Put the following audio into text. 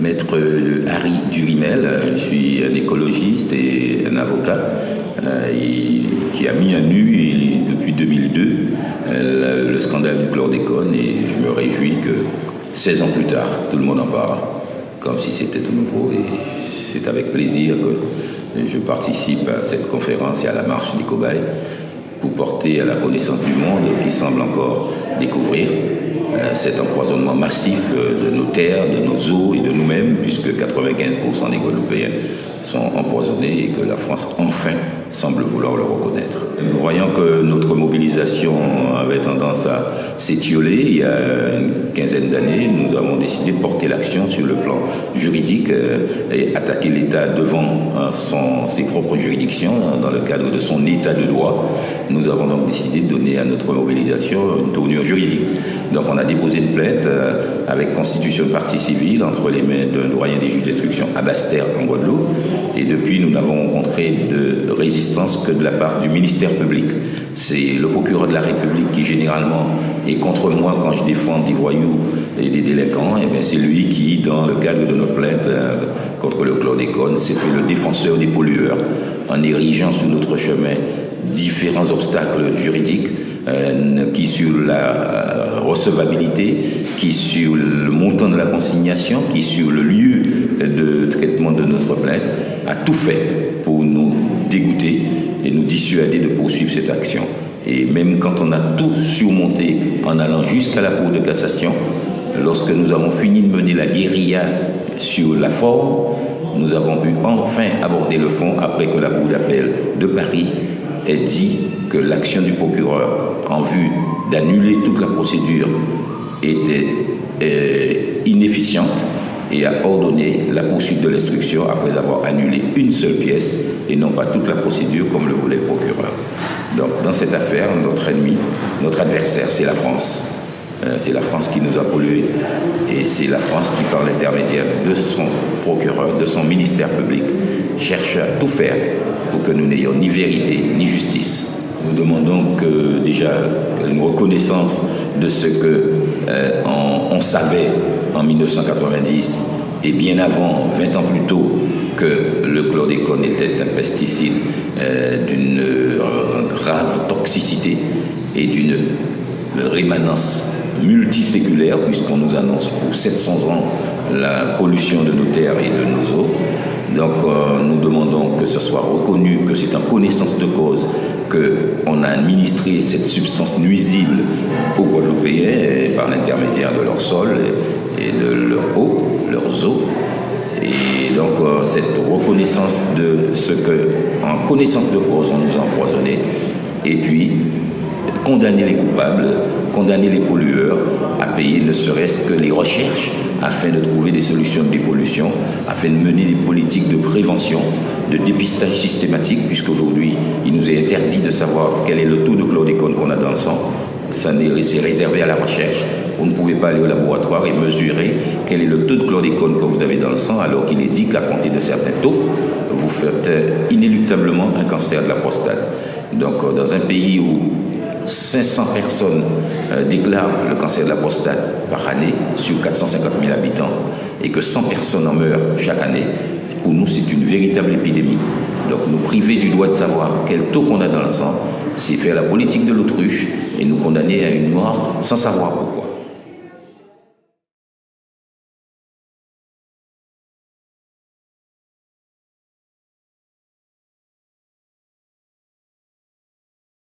Maître Harry Durimel, je suis un écologiste et un avocat qui a mis à nu depuis 2002 le scandale du chlordécone, et je me réjouis que 16 ans plus tard, tout le monde en parle, comme si c'était tout nouveau, et c'est avec plaisir que je participe à cette conférence et à la marche des cobayes pour porter à la connaissance du monde qui semble encore découvrir cet empoisonnement massif de nos terres, de nos eaux et de nous-mêmes, puisque 95% des Guadeloupéens sont empoisonnés et que la France, enfin, semble vouloir le reconnaître. Nous voyons que notre mobilisation avait tendance à s'étioler. Il y a une quinzaine d'années, nous avons décidé de porter l'action sur le plan juridique et attaquer l'État devant ses propres juridictions dans le cadre de son état de droit. Nous avons donc décidé de donner à notre mobilisation une tournure juridique. Donc on a déposé une plainte avec constitution de partie civile entre les mains d'un doyen des juges d'instruction à Basse-Terre en Guadeloupe. Et depuis, nous n'avons rencontré de résistance que de la part du ministère public. C'est le procureur de la République qui généralement est contre moi quand je défends des voyous et des délinquants. Et bien c'est lui qui, dans le cadre de notre plainte contre le chlordécone, s'est fait le défenseur des pollueurs en érigeant sur notre chemin différents obstacles juridiques qui sur la recevabilité, qui sur le montant de la consignation, qui sur le lieu de traitement de notre plainte, a tout fait pour nous dégoûter et nous dissuader de poursuivre cette action. Et même quand on a tout surmonté en allant jusqu'à la Cour de cassation, lorsque nous avons fini de mener la guérilla sur la forme, nous avons pu enfin aborder le fond après que la Cour d'appel de Paris ait dit que l'action du procureur en vue d'annuler toute la procédure était inefficiente et a ordonné la poursuite de l'instruction après avoir annulé une seule pièce et non pas toute la procédure comme le voulait le procureur. Donc dans cette affaire, notre ennemi, notre adversaire, c'est la France. C'est la France qui nous a pollués et c'est la France qui, par l'intermédiaire de son procureur, de son ministère public, cherche à tout faire pour que nous n'ayons ni vérité ni justice. Nous demandons déjà une reconnaissance de ce qu'on savait en 1990 et bien avant, 20 ans plus tôt, que le chlordécone était un pesticide d'une grave toxicité et d'une rémanence multiséculaire, puisqu'on nous annonce pour 700 ans la pollution de nos terres et de nos eaux. Donc nous demandons que ce soit reconnu, que c'est en connaissance de cause qu'on a administré cette substance nuisible aux Guadeloupéens par l'intermédiaire de leur sol et de leurs eaux. Et donc cette reconnaissance de ce qu'en connaissance de cause on nous a empoisonnés, et puis condamner les coupables, condamner les pollueurs à payer ne serait-ce que les recherches afin de trouver des solutions de dépollution, afin de mener des politiques de prévention, de dépistage systématique, puisqu'aujourd'hui, il nous est interdit de savoir quel est le taux de chlordécone qu'on a dans le sang. C'est réservé à la recherche. Vous ne pouvez pas aller au laboratoire et mesurer quel est le taux de chlordécone que vous avez dans le sang, alors qu'il est dit qu'à compter de certains taux, vous faites inéluctablement un cancer de la prostate. Donc, dans un pays où 500 personnes déclarent le cancer de la prostate par année sur 450 000 habitants et que 100 personnes en meurent chaque année, pour nous c'est une véritable épidémie. Donc nous priver du droit de savoir quel taux qu'on a dans le sang, c'est faire la politique de l'autruche et nous condamner à une mort sans savoir pourquoi.